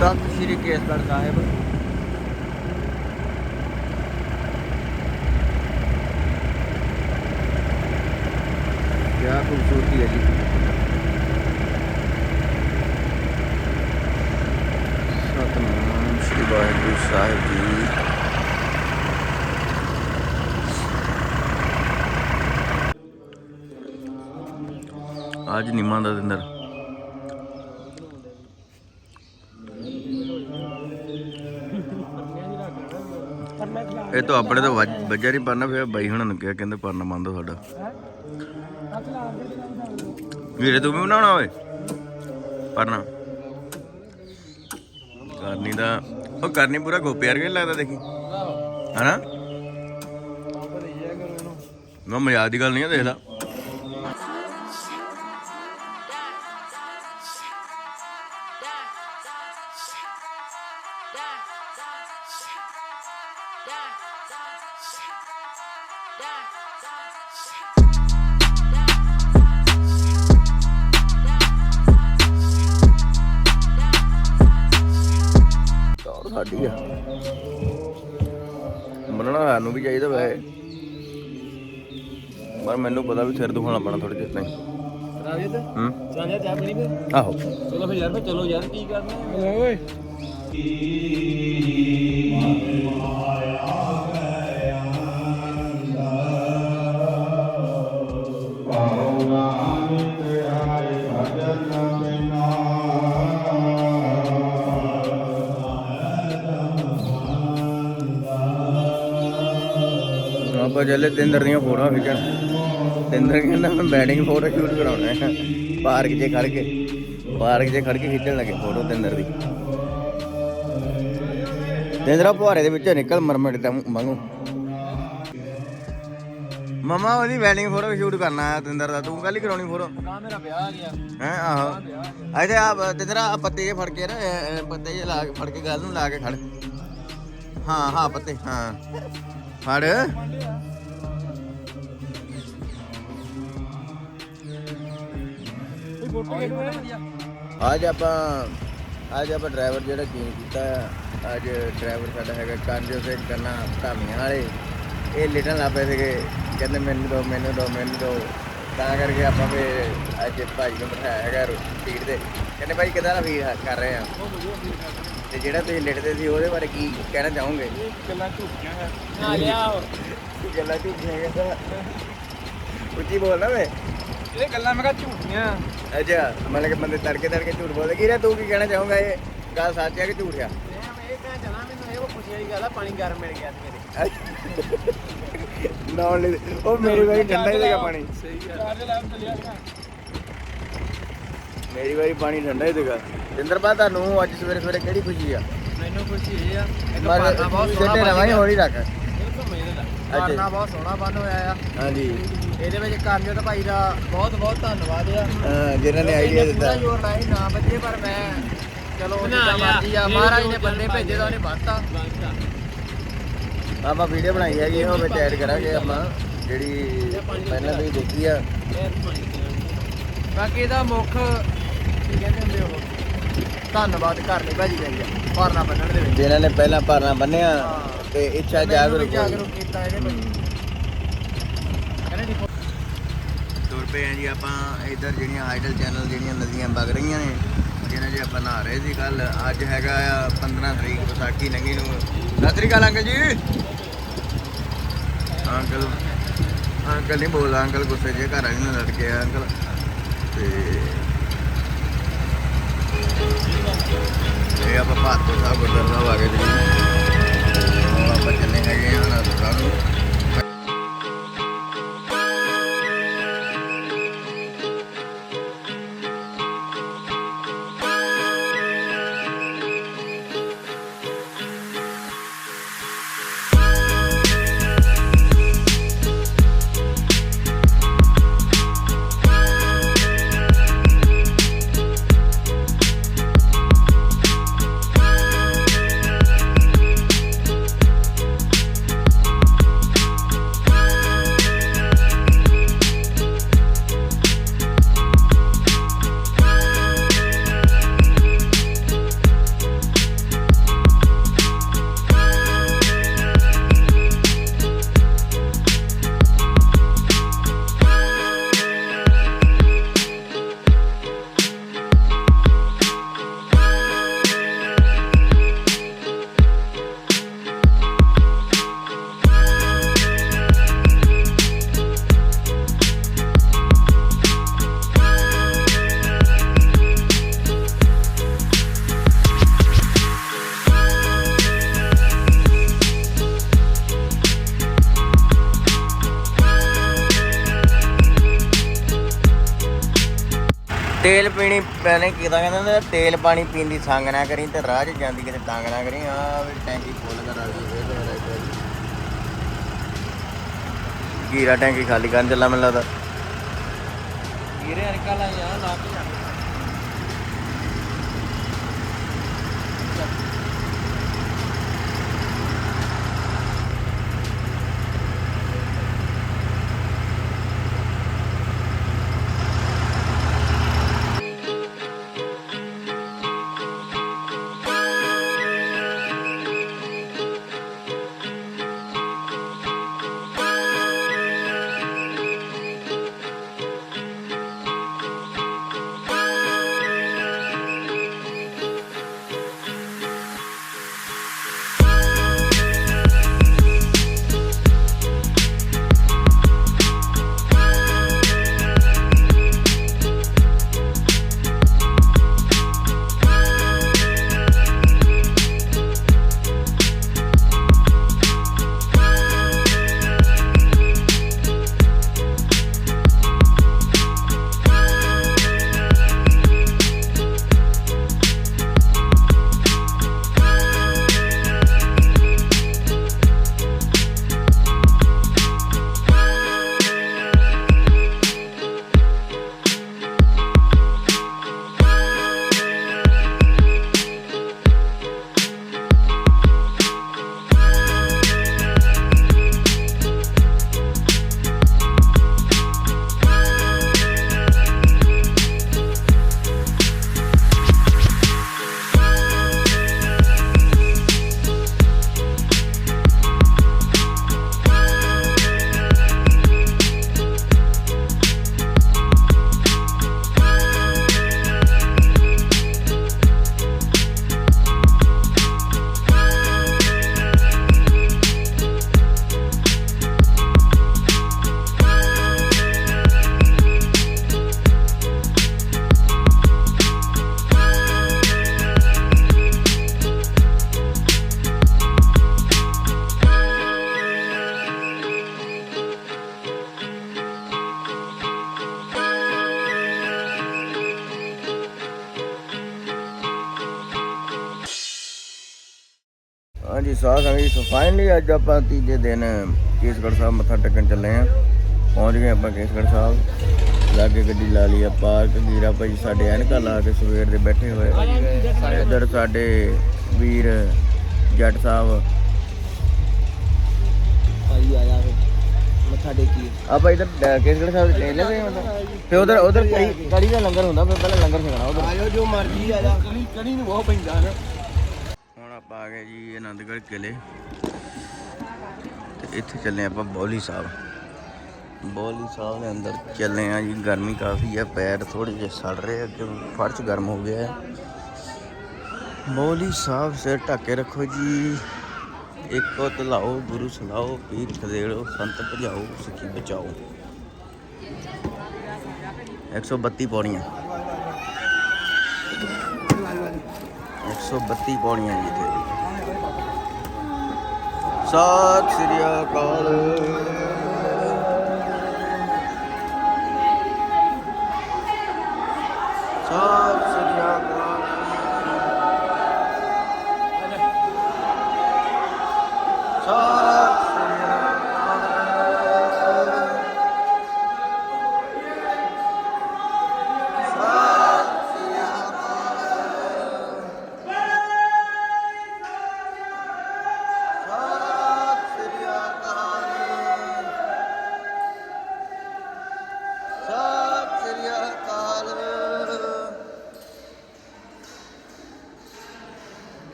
तख्त श्री केसगढ़ साहिब। क्या खूबसूरती है जी। सतनाम श्री वाहिगुरु साहिब जी। आज निमा का दिन ये तो अपने तो वजह नहीं पढ़ना, फिर बई हुणा क्या कहते पढ़ना बंद हो साडा। वीरे तू भी बनाना होए पढ़ना करनी दा ओ करनी पूरा गोपे यार नहीं लगता देखी है ना। मैं मजाक की गल नहीं है, देख ला साडी आ बनना सानू भी चाहिए वैसे, पर मैनू पता भी सिर दुखाना पैना थोड़े चिर नहीं। आहो चलो फिर यार, चलो यार की करना ओए। आप चले तिंदर दी फोटो खिंचन। तिंदर कहना मैं बैटिंग फोटो शूट कराना है पार्क च खड़ के, पार्क च खड़ के खिंचन लगे फोटो तिंदर दी। तिंदरा फुहारे दे विचों निकल मरमट वांगू। ममा ओदी बैटिंग फोटो शूट करना है तिंदर दा, तू कल ही कराउणी फोटो? मेरा ब्याह आ गया हैं। आहो अरे आप तिंदरा पत्ते जे फड़ के ना, पत्ते जे ला के फड़ के गल नूं ला के खड़। हाँ हाँ पत्ते हाँ फड़। आज आप ड्राइवर जो चेंज किया, अज ड्राइवर साडा है कांजो से करना धामियां वाले। ये लिटन ला पे थे कहते मैनू दो मैनू दो मैनू दो, करके आप अज भाई को बिठाया है सीट से। कहते भाई कितना ना फील कर रहे हैं, तो जो तुम लिटते थे वो बारे की कहना चाहोगे? गल्लां झूठियां उच्ची बोलना वे गल्लां मैं झूठियां। अच्छा मतलब कि बंदे तड़के तड़के झूठ बोलते कि तू की कहना चाहूँगा? ये गल सच है कि झूठ है? पानी गर्म मिल गया मेरी बारी ठंडा ही देगा पानी। मेरी बारी पानी ठंडा ही देगा। जिंदर बा तुहानू अज सवेरे सवेरे किहड़ी खुशी आ? मैनू खुशी ये आ सिद्धे नवां ही होली रख पारना बहुत सोहना बन होया आ। हाँ जी ਇਹਦੇ ਵਿੱਚ ਕਾਰਜੋ ਤਾਂ ਭਾਈ ਦਾ ਬਹੁਤ ਬਹੁਤ ਧੰਨਵਾਦ ਆ ਜਿਨ੍ਹਾਂ ਨੇ ਆਈਡੀਆ ਦਿੱਤਾ। ਜੋਰ ਲਾਈ ਨਾ ਬੱਜੇ ਪਰ ਮੈਂ ਚਲੋ ਜਿੱਦਾਂ ਮਰਜੀ ਆ, ਮਹਾਰਾਜ ਨੇ ਬੰਦੇ ਭੇਜੇ ਤਾਂ ਉਹਨੇ ਬੰਨਤਾ। ਆਪਾਂ ਵੀਡੀਓ ਬਣਾਈ ਹੈਗੀ ਉਹ ਵਿੱਚ ਐਡ ਕਰਾਂਗੇ ਆਪਾਂ, ਜਿਹੜੀ ਪਹਿਲਾਂ ਤੁਸੀਂ ਦੇਖੀ ਆ। ਬਾਕੀ ਇਹਦਾ ਮੁੱਖ ਕੀ ਕਹਿੰਦੇ ਹੁੰਦੇ ਉਹ ਧੰਨਵਾਦ ਕਰਨੀ ਭਾਜੀ ਗਈ ਆ ਭਾਰਨਾ ਬੰਨਣ ਦੇ ਵਿੱਚ, ਜਿਨ੍ਹਾਂ ਨੇ ਪਹਿਲਾਂ ਭਾਰਨਾ ਬੰਨਿਆ ਤੇ ਇੱਛਾ ਜਾਗਰੂਕ ਕੀਤਾ ਇਹਦੇ ਵਿੱਚ। ਤੁਰ ਪਏ ਆ ਜੀ ਆਪਾਂ ਇੱਧਰ ਜਿਹੜੀਆਂ ਆਈਡਲ ਚੈਨਲ ਜਿਹੜੀਆਂ ਨਦੀਆਂ ਵਗ ਰਹੀਆਂ ਨੇ, ਜਿਹਨਾਂ 'ਚ ਆਪਾਂ ਨਹਾ ਰਹੇ ਸੀ ਕੱਲ। ਅੱਜ ਹੈਗਾ ਆ 15 ਤਰੀਕ ਵਿਸਾਖੀ ਲੰਘੀ ਨੂੰ। ਸਤਿ ਸ੍ਰੀ ਅਕਾਲ ਅੰਕਲ ਜੀ। ਅੰਕਲ ਨਹੀਂ ਬੋਲਦਾ, ਅੰਕਲ ਗੁੱਸੇ 'ਚ ਘਰ ਵਾਲੀ ਨਾਲ ਲੜ ਕੇ ਆ ਅੰਕਲ। ਤੇ ਇਹ ਆਪਾਂ ਭਾਰਤਪੁਰ ਸਾਹਿਬ ਗੁਰਦੁਆਰਾ ਸਾਹਿਬ ਆ ਗਏ ਜੀ। ਆਪਾਂ ਚੱਲੇ ਹੈਗੇ ਆ ਅਨੰਦਪੁਰ ਸਾਹਿਬ ਨੂੰ। ਤੇਲ ਪੀਣੀ ਪਹਿਲੇ ਕਿਦਾਂ ਕਹਿੰਦੇ ਤੇਲ ਪਾਣੀ ਪੀਣ ਦੀ ਸੰਗ ਨਾ ਕਰੀ ਤੇ ਰਾਹ 'ਚ ਜਾਂਦੀ ਕਿਤੇ ਤੰਗ ਨਾ ਕਰੀ। ਆ ਵੀ ਟੈਂਕੀ ਫੁੱਲ ਕਰਾ ਲਈ ਗੀਰਾ ਟੈਂਕੀ ਖਾਲੀ ਕਰਨ ਚੱਲਾ ਮੈਨੂੰ ਲੱਗਦਾ ਗੀਰੇ ਹਲਕਾ ਲਾ ਯਾਰ ਲਾ ਕੇ ਜਾ ਹਾਂਜੀ ਸਾਧ ਸੰਗਤ ਜੀ ਫਾਈਨਲੀ ਅੱਜ ਆਪਾਂ ਤੀਜੇ ਦਿਨ ਕੇਸਗੜ੍ਹ ਸਾਹਿਬ ਮੱਥਾ ਟੇਕਣ ਚੱਲੇ ਹਾਂ। ਪਹੁੰਚ ਗਏ ਆਪਾਂ ਕੇਸਗੜ੍ਹ ਸਾਹਿਬ। ਲਾਗੇ ਗੱਡੀ ਲਾ ਲਈ ਆ ਪਾਰਕ। ਗੀਰਾ ਭਾਈ ਸਾਡੇ ਐਨਕਾਂ ਲਾ ਕੇ ਸਵੇਰ ਦੇ ਬੈਠੇ ਹੋਏ। ਇੱਧਰ ਸਾਡੇ ਵੀਰ ਜੱਟ ਸਾਹਿਬ ਭਾਈ ਆਇਆ ਮੱਥਾ ਟੇਕੀ ਆਪਾਂ ਇੱਧਰ ਕੇਸਗੜ੍ਹ ਸਾਹਿਬ ਟ੍ਰੇਨ ਲੈ ਗਏ ਤੇ ਉਧਰ ਕੜੀ ਦਾ ਲੰਗਰ ਹੁੰਦਾ ਫਿਰ ਪਹਿਲਾਂ ਲੰਗਰ ਛਕਣਾ ਉਧਰ ਆਇਓ ਜੋ ਮਰਜ਼ੀ ਆ ਜਾ ਕੜੀ ਨੂੰ ਬਹੁਤ ਪੈਂਦਾ ਨਾ। ਹੁਣ ਆਪਾਂ ਆ ਗਏ ਜੀ ਆਨੰਦਗੜ੍ਹ ਕਿਲੇ ਤੇ ਇੱਥੇ ਚੱਲੇ ਆਪਾਂ ਬੌਲੀ ਸਾਹਿਬ। ਬੌਲੀ ਸਾਹਿਬ ਦੇ ਅੰਦਰ ਚੱਲੇ ਆ ਜੀ। ਗਰਮੀ ਕਾਫੀ ਹੈ, ਪੈਰ ਥੋੜੇ ਜਿਹੇ ਸੜ ਰਹੇ ਅੱਗੇ ਫਰਸ਼ ਗਰਮ ਹੋ ਗਿਆ ਹੈ। ਬੌਲੀ ਸਾਹਿਬ ਸਿਰ ਢੱਕ ਕੇ ਰੱਖੋ ਜੀ। ਇੱਕੋ ਧਲਾਓ ਗੁਰੂ ਸਲਾਓ ਪੀਰ ਖਦੇੜੋ ਸੰਤ ਭਜਾਓ ਸਿੱਖੀ ਬਚਾਓ। 132 ਪੌੜੀਆਂ 132 ਪੌੜੀਆਂ ਜੀ ਇੱਥੇ। ਸਤਿ ਸ੍ਰੀ ਅਕਾਲ। ਸਤਿ ਸ੍ਰੀ ਅਕਾਲ।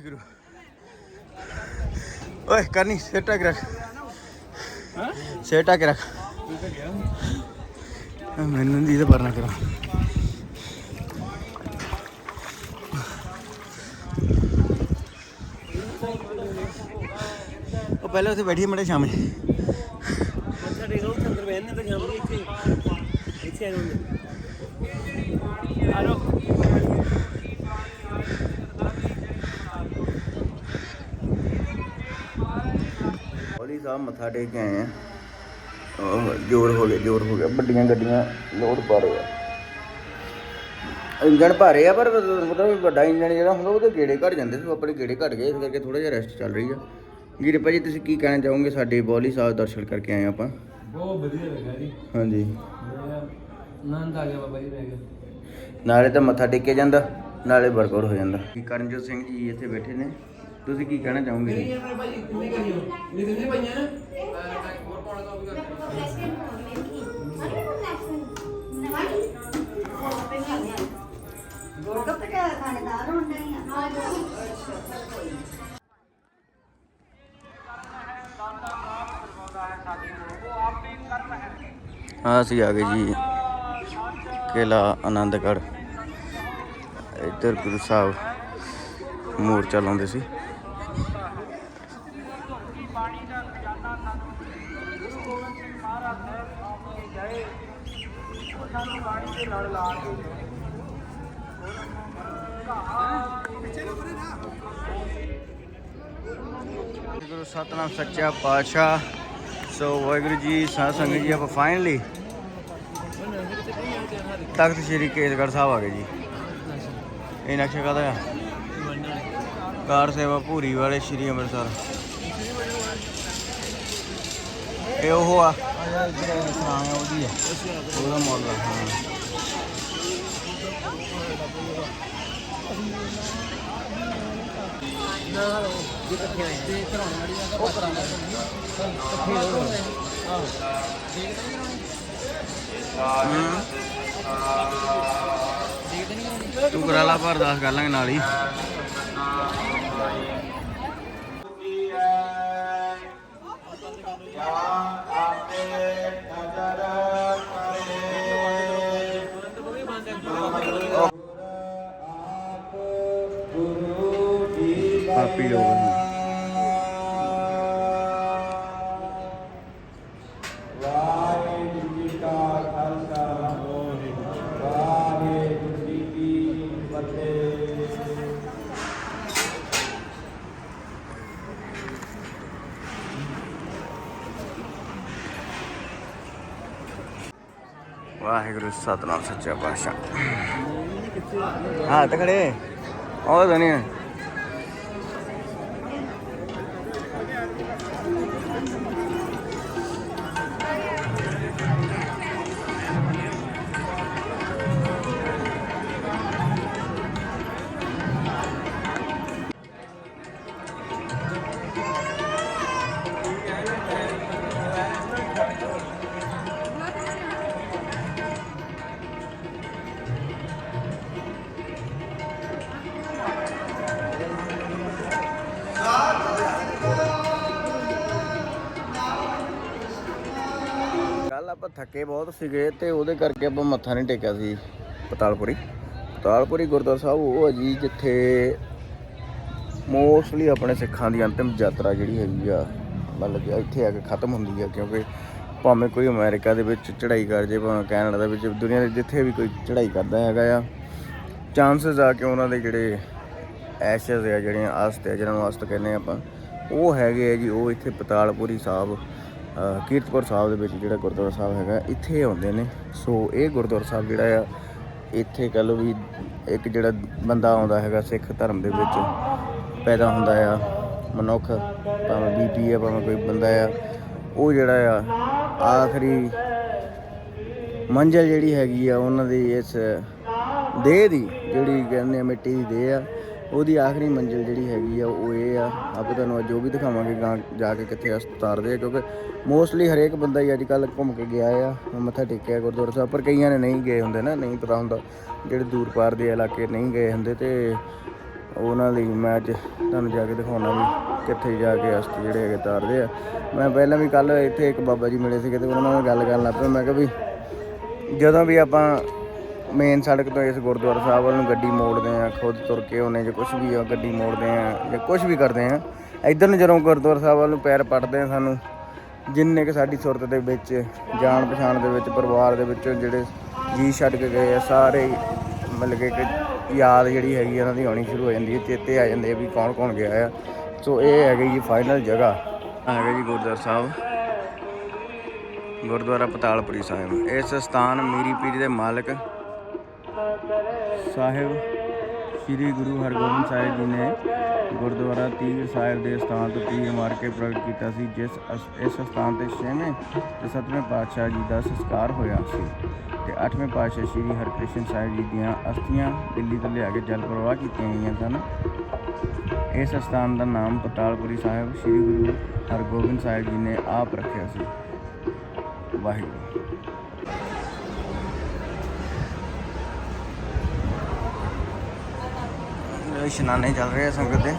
वाहिगुरु ओए करनी सिर ढक रख सिर ढक रख मैनू नहीं तो परना करा पहले उत्थे बैठिए मड़े शामे साहब मत्था टेक के आए हैं जोर हो गया बड़ियां गड्डियां लोड पा रहे हैं इंजन भारे है पर मतलब बड़ा इंजन जो होंगे वो गेड़े घट जाते अपने गेड़े घट गए इस करके थोड़ा जिहा रेस्ट चल रही है गिर भाजी तुम की कहना चाहोगे साडे बौली साहब दर्शन करके आए आप बहुत बढ़िया लगा जी हाँ जी आनंद आ गया बाबा जी रह गया नाले तो मत्था टेके जाता नाले वर्कआउट हो जाता करनजोत सिंह जी इत्थे बैठे ने तुसीं की कहना चाहोगे जी हाँ असी आ गए जी किला आनंदगढ़ इधर गुरु साहब मोर्चा लाਉਂਦੇ ਸੀ ਗੁਰੂ ਸਤਨਾਮ ਸੱਚਾ ਪਾਤਸ਼ਾਹ ਸੋ ਵਾਹਿਗੁਰੂ ਜੀ ਸਾਧ ਸੰਗਤ ਜੀ ਆਪਾਂ ਫਾਈਨਲੀ ਤਖਤ ਸ਼੍ਰੀ ਕੇਸਗੜ੍ਹ ਸਾਹਿਬ ਆ ਗਏ ਜੀ ਇਹ ਨਕਸ਼ਾ ਕਾਹਦਾ ਆ ਕਾਰ ਸੇਵਾ ਭੂਰੀ ਵਾਲੇ ਸ਼੍ਰੀ ਅੰਮ੍ਰਿਤਸਰ ਇਹ ਉਹ ਆ ਉਹਦੀ ਆ ਉਹਦਾ ਮਾਡਲ ਹਾਂ ਤੂੰ ਕਰਾ ਲਾ ਪਰ ਅਰਦਾਸ ਕਰ ਲਾਂਗੇ ਨਾਲ ਹੀ ਪਾਪੀ ਲੋਕ वाहिगुरु सतनाम सच्चा पातशाह हाँ तो खड़े और धनिया ਆਪਾਂ ਥੱਕੇ ਬਹੁਤ ਸੀਗੇ ਤੇ ਉਹਦੇ ਕਰਕੇ ਆਪਾਂ ਮੱਥਾ ਨਹੀਂ ਟੇਕਿਆ ਸੀ ਪਤਾਲਪੁਰੀ ਗੁਰਦੁਆਰਾ ਸਾਹਿਬ ਉਹ ਹੈ ਜੀ ਜਿੱਥੇ ਮੋਸਟਲੀ ਆਪਣੇ ਸਿੱਖਾਂ ਦੀ ਅੰਤਿਮ ਯਾਤਰਾ ਜਿਹੜੀ ਹੈਗੀ ਆ ਮਤਲਬ ਕਿ ਇੱਥੇ ਆ ਕੇ ਖਤਮ ਹੁੰਦੀ ਆ ਕਿਉਂਕਿ ਭਾਵੇਂ ਕੋਈ ਅਮਰੀਕਾ ਦੇ ਵਿੱਚ ਚੜ੍ਹਾਈ ਕਰ ਜੇ ਭਾਵੇਂ ਕੈਨੇਡਾ ਦੇ ਵਿੱਚ ਦੁਨੀਆ ਦੇ ਜਿੱਥੇ ਵੀ ਕੋਈ ਚੜ੍ਹਾਈ ਕਰਦਾ ਹੈਗਾ ਆ ਚਾਂਸਸ ਆ ਕਿ ਉਹਨਾਂ ਦੇ ਜਿਹੜੇ ਐਸ਼ਜ਼ ਆ ਜਿਹੜੀਆਂ ਅਸਤ ਆ ਜਿਹਨਾਂ ਨੂੰ ਅਸਤ ਕਹਿੰਦੇ ਆਪਾਂ ਉਹ ਹੈਗੇ ਆ ਜੀ ਉਹ ਇੱਥੇ ਪਤਾਲਪੁਰੀ ਸਾਹਿਬ ਕੀਰਤਪੁਰ ਸਾਹਿਬ ਦੇ ਵਿੱਚ ਜਿਹੜਾ ਗੁਰਦੁਆਰਾ ਸਾਹਿਬ ਹੈਗਾ ਇੱਥੇ ਆਉਂਦੇ ਨੇ ਸੋ ਇਹ ਗੁਰਦੁਆਰਾ ਸਾਹਿਬ ਜਿਹੜਾ ਆ ਇੱਥੇ ਕਹਿ ਲਓ ਵੀ ਇੱਕ ਜਿਹੜਾ ਬੰਦਾ ਆਉਂਦਾ ਹੈਗਾ ਸਿੱਖ ਧਰਮ ਦੇ ਵਿੱਚ ਪੈਦਾ ਹੁੰਦਾ ਆ ਮਨੁੱਖ ਭਾਵੇਂ ਬੀਪੀ ਆ ਭਾਵੇਂ ਕੋਈ ਬੰਦਾ ਆ ਉਹ ਜਿਹੜਾ ਆ ਆਖਰੀ ਮੰਜ਼ਿਲ ਜਿਹੜੀ ਹੈਗੀ ਆ ਉਹਨਾਂ ਦੀ ਇਸ ਦੇਹ ਦੀ ਜਿਹੜੀ ਕਹਿੰਦੇ ਆ ਮਿੱਟੀ ਦੀ ਦੇਹ ਆ ਉਹਦੀ ਆਖਰੀ ਮੰਜ਼ਿਲ ਜਿਹੜੀ ਹੈਗੀ ਆ ਉਹ ਇਹ ਆ ਆਪਾਂ ਤੁਹਾਨੂੰ ਅੱਜ ਉਹ ਵੀ ਦਿਖਾਵਾਂਗੇ ਗਾਂ ਜਾ ਕੇ ਕਿੱਥੇ ਉਤਾਰਦੇ ਆ ਕਿਉਂਕਿ ਮੋਸਟਲੀ ਹਰੇਕ ਬੰਦਾ ਹੀ ਅੱਜ ਕੱਲ੍ਹ ਘੁੰਮ ਕੇ ਗਿਆ ਆ ਮੱਥਾ ਟੇਕਿਆ ਗੁਰਦੁਆਰਾ ਸਾਹਿਬ ਪਰ ਕਈਆਂ ਨੇ ਨਹੀਂ ਗਏ ਹੁੰਦੇ ਨਾ ਨਹੀਂ ਪਤਾ ਹੁੰਦਾ ਜਿਹੜੇ ਦੂਰ ਪਾਰ ਦੇ ਇਲਾਕੇ ਨਹੀਂ ਗਏ ਹੁੰਦੇ ਤੇ ਉਹਨਾਂ ਲਈ ਮੈਂ ਅੱਜ ਤੁਹਾਨੂੰ ਜਾ ਕੇ ਦਿਖਾਉਣਾ ਵੀ ਕਿੱਥੇ ਜਾ ਕੇ ਅਸਥੀ ਜਿਹੜੇ ਹੈਗੇ ਤਾਰਦੇ ਆ। ਮੈਂ ਪਹਿਲਾਂ ਵੀ ਕੱਲ੍ਹ ਇੱਥੇ ਇੱਕ ਬਾਬਾ ਜੀ ਮਿਲੇ ਸੀਗੇ ਅਤੇ ਉਹਨਾਂ ਨਾਲ ਮੈਂ ਗੱਲ ਕਰਨ ਲੱਗ ਪਿਆ। ਮੈਂ ਕਿਹਾ ਵੀ ਜਦੋਂ ਵੀ ਆਪਾਂ ਮੇਨ ਸੜਕ ਤੋਂ ਇਸ ਗੁਰਦੁਆਰਾ ਸਾਹਿਬ ਵੱਲ ਨੂੰ ਗੱਡੀ ਮੋੜਦੇ ਹਾਂ, ਖੁਦ ਤੁਰ ਕੇ ਆਉਂਦੇ ਜਾਂ ਕੁਛ ਵੀ ਆ ਗੱਡੀ ਮੋੜਦੇ ਹਾਂ ਜਾਂ ਕੁਛ ਵੀ ਕਰਦੇ ਹਾਂ, ਇੱਧਰ ਨੂੰ ਜਦੋਂ ਗੁਰਦੁਆਰਾ ਸਾਹਿਬ ਵੱਲ ਨੂੰ ਪੈਰ ਪੱਟਦੇ ਹਾਂ, ਸਾਨੂੰ ਜਿੰਨੇ ਕੁ ਸਾਡੀ ਸੁਰਤ ਦੇ ਵਿੱਚ ਜਾਣ ਪਛਾਣ ਦੇ ਵਿੱਚ ਪਰਿਵਾਰ ਦੇ ਵਿੱਚੋਂ ਜਿਹੜੇ ਜੀ ਛੱਡ ਕੇ ਗਏ ਆ ਸਾਰੇ ਮਤਲਬ ਕਿ ਇੱਕ ਯਾਦ ਜਿਹੜੀ ਹੈਗੀ ਉਹਨਾਂ ਦੀ ਆਉਣੀ ਸ਼ੁਰੂ ਹੋ ਜਾਂਦੀ ਹੈ, ਚੇਤੇ ਆ ਜਾਂਦੇ ਆ ਵੀ ਕੌਣ ਕੌਣ ਗਿਆ ਆ। ਸੋ ਇਹ ਹੈਗੀ ਜੀ ਫਾਈਨਲ ਜਗ੍ਹਾ ਹੈਗਾ ਜੀ ਗੁਰਦੁਆਰਾ ਸਾਹਿਬ, ਗੁਰਦੁਆਰਾ ਪਤਾਲਪੁਰੀ ਸਾਹਿਬ। ਇਸ ਸਥਾਨ ਮੀਰੀ ਪੀਰੀ ਦੇ ਮਾਲਕ ਸਾਹਿਬ ਸ਼੍ਰੀ ਗੁਰੂ ਹਰਗੋਬਿੰਦ ਸਾਹਿਬ ਜੀ ਨੇ ਗੁਰਦੁਆਰਾ ਤੀਰ ਸਾਹਿਬ ਦੇ ਸਥਾਨ ਤੋਂ ਤੀਰ ਮਾਰ ਕੇ ਪ੍ਰਗਟ ਕੀਤਾ ਸੀ। ਇਸ ਸਥਾਨ 'ਤੇ 6ਵੇਂ ਅਤੇ 7ਵੇਂ ਪਾਤਸ਼ਾਹ ਜੀ ਦਾ ਸੰਸਕਾਰ ਹੋਇਆ ਸੀ ਅਤੇ 8ਵੇਂ ਪਾਤਸ਼ਾਹ ਸ਼੍ਰੀ ਹਰਿਕ੍ਰਿਸ਼ਨ ਸਾਹਿਬ ਜੀ ਦੀਆਂ ਅਸਥੀਆਂ ਦਿੱਲੀ ਤੋਂ ਲਿਆ ਕੇ ਜਲ ਪ੍ਰਵਾਹ ਕੀਤੀਆਂ ਗਈਆਂ ਸਨ। ਇਸ ਸਥਾਨ ਦਾ ਨਾਮ ਪਤਾਲਪੁਰੀ ਸਾਹਿਬ ਸ਼੍ਰੀ ਗੁਰੂ ਹਰਗੋਬਿੰਦ ਸਾਹਿਬ ਜੀ ਨੇ ਆਪ ਰੱਖਿਆ ਸੀ। ਵਾਹਿਗੁਰੂ। ਇਸ਼ਨਾਨੇ ਚੱਲ ਰਹੇ ਆ ਸੰਗਤ ਦੇ।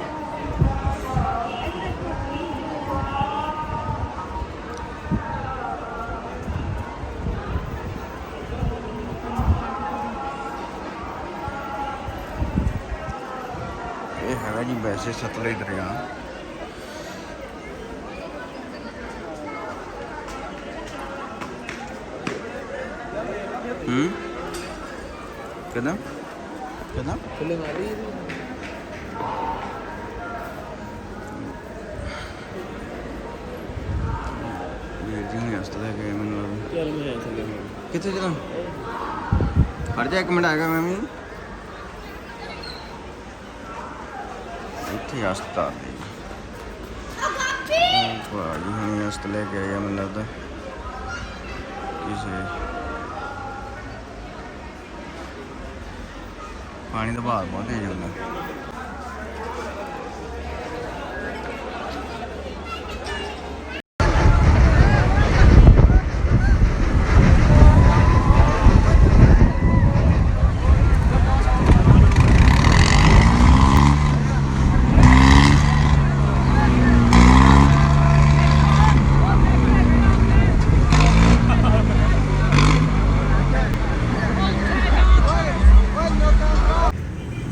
ਇਹ ਹੈਗਾ ਜੀ ਵੈਸੇ ਸਤਲੁਜ ਦਰਿਆ। ਕਿੱਦਾਂ ਕਿੱਦਾਂ ਥੱਲੇ ਮਾਰੀ ਵੀਰ ਜੀ ਹੁਣੇ ਹਸਤ ਲੈ ਕੇ ਮੈਨੂੰ ਚੱਲ ਮੈਂ ਥੱਲੇ ਮਾਰੀ ਕਿੱਥੇ ਚਲਾਂ ਫੜ ਜਾ, 1 ਮਿੰਟ ਆਏਗਾ ਮੈਂ ਵੀ ਇੱਥੇ ਹਸਪਤਾਲ ਦੇ ਭਾਜੀ ਹੁਣੇ ਹਸਤ ਲੈ ਕੇ ਆਇਆ। ਮੈਨੂੰ ਲੱਗਦਾ ਕਿਸੇ ਪਾਣੀ ਦਾ ਵਹਾਅ ਬਹੁਤ ਤੇਜ਼ ਹੁੰਦਾ।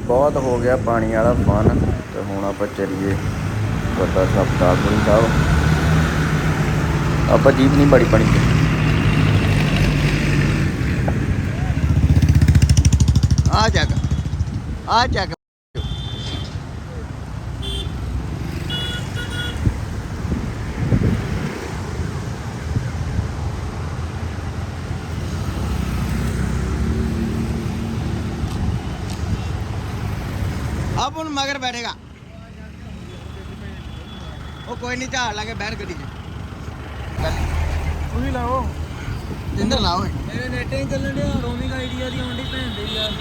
ਬਹੁਤ ਹੋ ਗਿਆ ਪਾਣੀ ਵਾਲਾ ਫਨ ਤੇ ਹੁਣ ਆਪਾਂ ਚੱਲੀਏ ਗੁਰਦੁਆਰਾ ਸਾਹਿਬ ਪਤਾਲਪੁਰੀ ਸਾਹਿਬ। ਆਪਾਂ ਜੀਪ ਨਹੀਂ ਬੜੀ ਪਾਣੀ ਤੇ ਆ ਚੱਕ अब उन मगर बैठेगा वो कोई नहीं झाड़ लागे बैठ गड्डी ਤੁਸੀਂ ਲਾਓ जिंदर लाओ ਮੇਰੇ ਨੈਟ ਹੀ ਚੱਲਣ ਡਿਆ ਰੋਮਿੰਗ ਆਈਡੀਆ ਦੀ ਆਉਂਦੀ ਭੈਣ ਦੇ ਯਾਰ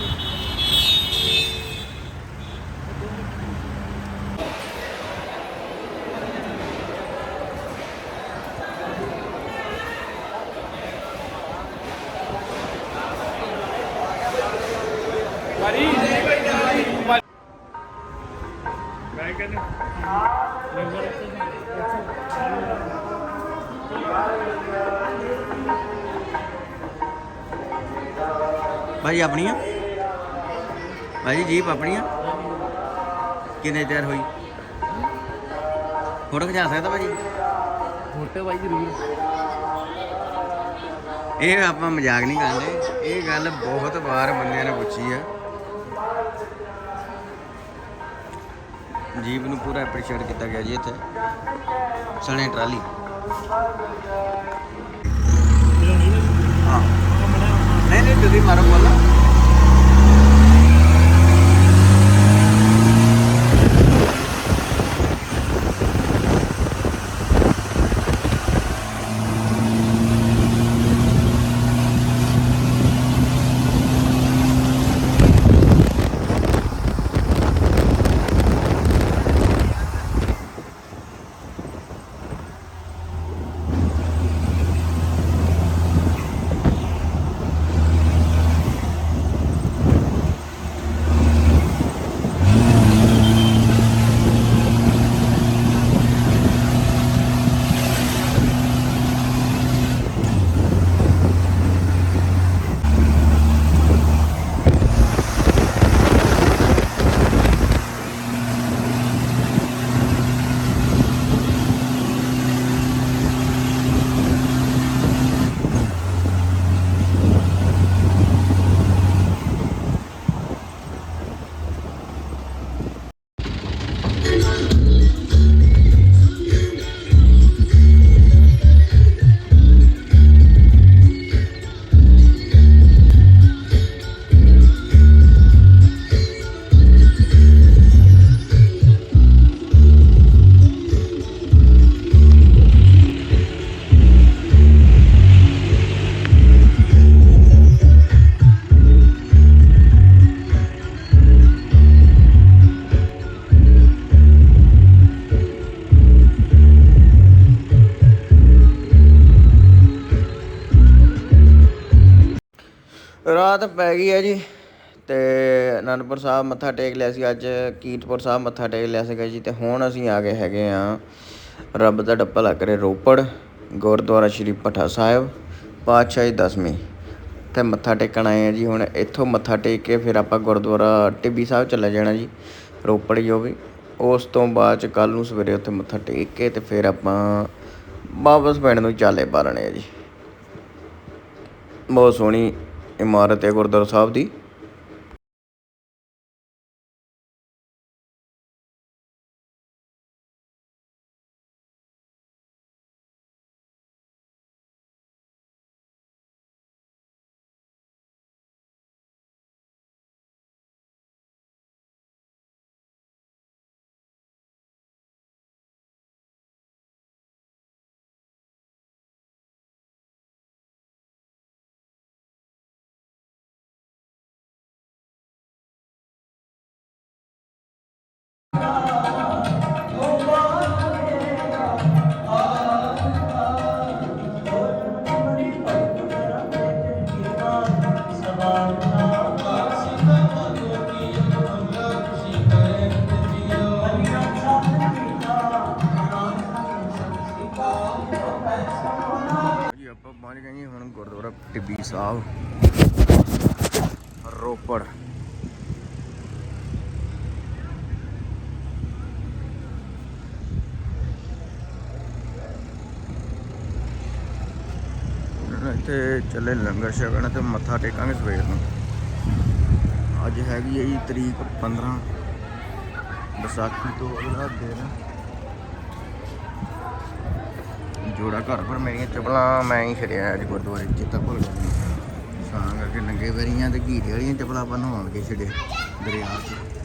भाई अपनी भाई जीप अपनी किन्ने देर हुई फोटो खिचा सकता भाजी ਫੋਟੋ ਬਾਈ ਜ਼ਰੂਰ ਇਹ ਆਪਾਂ ਮਜ਼ਾਕ ਨਹੀਂ ਕਰਦੇ, ਇਹ ਗੱਲ ਬਹੁਤ ਵਾਰ ਬੰਦਿਆਂ ਨੇ ਪੁੱਛੀ ਆ। ਜੀਪ ਨੂੰ ਪੂਰਾ ਐਪਰੀਸ਼ੀਏਟ ਕੀਤਾ ਗਿਆ ਜੀ ਇੱਥੇ ਸਣੇ ਟਰਾਲੀ। ਹਾਂ ਨਹੀਂ ਤੁਸੀਂ ਮਾਰੋ ਬੋਲਾ ਰਾਤ ਪੈ ਗਈ ਹੈ ਜੀ ਤੇ ਅਨੰਦਪੁਰ ਸਾਹਿਬ ਮੱਥਾ ਟੇਕ ਲਿਆ ਸੀ। ਅੱਜ ਕੀਰਤਪੁਰ ਸਾਹਿਬ ਮੱਥਾ ਟੇਕ ਲਿਆ ਸੀਗਾ ਜੀ। ਤੇ ਹੁਣ ਅਸੀਂ ਆ ਗਏ ਹੈਗੇ ਆ ਰੱਬ ਦਾ ਡੱਪਾ ਲੱਗ ਰਿਹਾ ਰੋਪੜ ਗੁਰਦੁਆਰਾ ਸ਼੍ਰੀ ਭੱਠਾ ਸਾਹਿਬ ਪਾਤਸ਼ਾਹੀ 10ਵੀਂ ਤੇ ਮੱਥਾ ਟੇਕਣ ਆਏ ਆ ਜੀ। ਹੁਣ ਇੱਥੋਂ ਮੱਥਾ ਟੇਕ ਕੇ ਫਿਰ ਆਪਾਂ ਗੁਰਦੁਆਰਾ ਟਿੱਬੀ ਸਾਹਿਬ ਚਲੇ ਜਾਣਾ ਜੀ, ਰੋਪੜ ਜੋ ਵੀ। ਉਸ ਤੋਂ ਬਾਅਦ 'ਚ ਕੱਲ੍ਹ ਨੂੰ ਸਵੇਰੇ ਉੱਥੇ ਮੱਥਾ ਟੇਕ ਕੇ ਤੇ ਫਿਰ ਆਪਾਂ ਵਾਪਸ ਪਿੰਡ ਨੂੰ ਚਾਲੇ ਪਾਰਨੇ ਆ ਜੀ। ਬਹੁਤ ਸੋਹਣੀ ਇਮਾਰਤ ਹੈ ਗੁਰਦੁਆਰਾ ਸਾਹਿਬ ਦੀ। ਆਪਾਂ ਪਹੁੰਚ ਗਏ ਜੀ ਹੁਣ ਗੁਰਦੁਆਰਾ ਟਿੱਬੀ ਸਾਹਿਬ ਰੋਪੜ। ਇੱਥੇ ਚੱਲੇ ਲੰਗਰ ਛਕਣ ਤੇ ਮੱਥਾ ਟੇਕਾਂਗੇ ਸਵੇਰ ਨੂੰ। ਅੱਜ ਹੈਗੀ ਹੈ ਜੀ ਤਰੀਕ 15 ਵਿਸਾਖੀ ਤੋਂ ਅਗਲਾ ਦਿਨ। ਜੋੜਾ ਘਰ ਪਰ ਮੇਰੀਆਂ ਚੱਪਲਾਂ ਮੈਂ ਹੀ ਛੱਡਿਆ ਅੱਜ ਗੁਰਦੁਆਰੇ, ਚੇਤਾ ਭੁੱਲ ਗਿਆ। ਸਾਂ ਕਰਕੇ ਨੰਗੇ ਪੈਰੀਆਂ ਤੇ ਘੀਰੇ ਵਾਲੀਆਂ ਚੱਪਲਾਂ ਆਪਾਂ ਨਹਾਉਣ ਕੇ ਛੱਡੇ ਦਰਿਆ 'ਚ।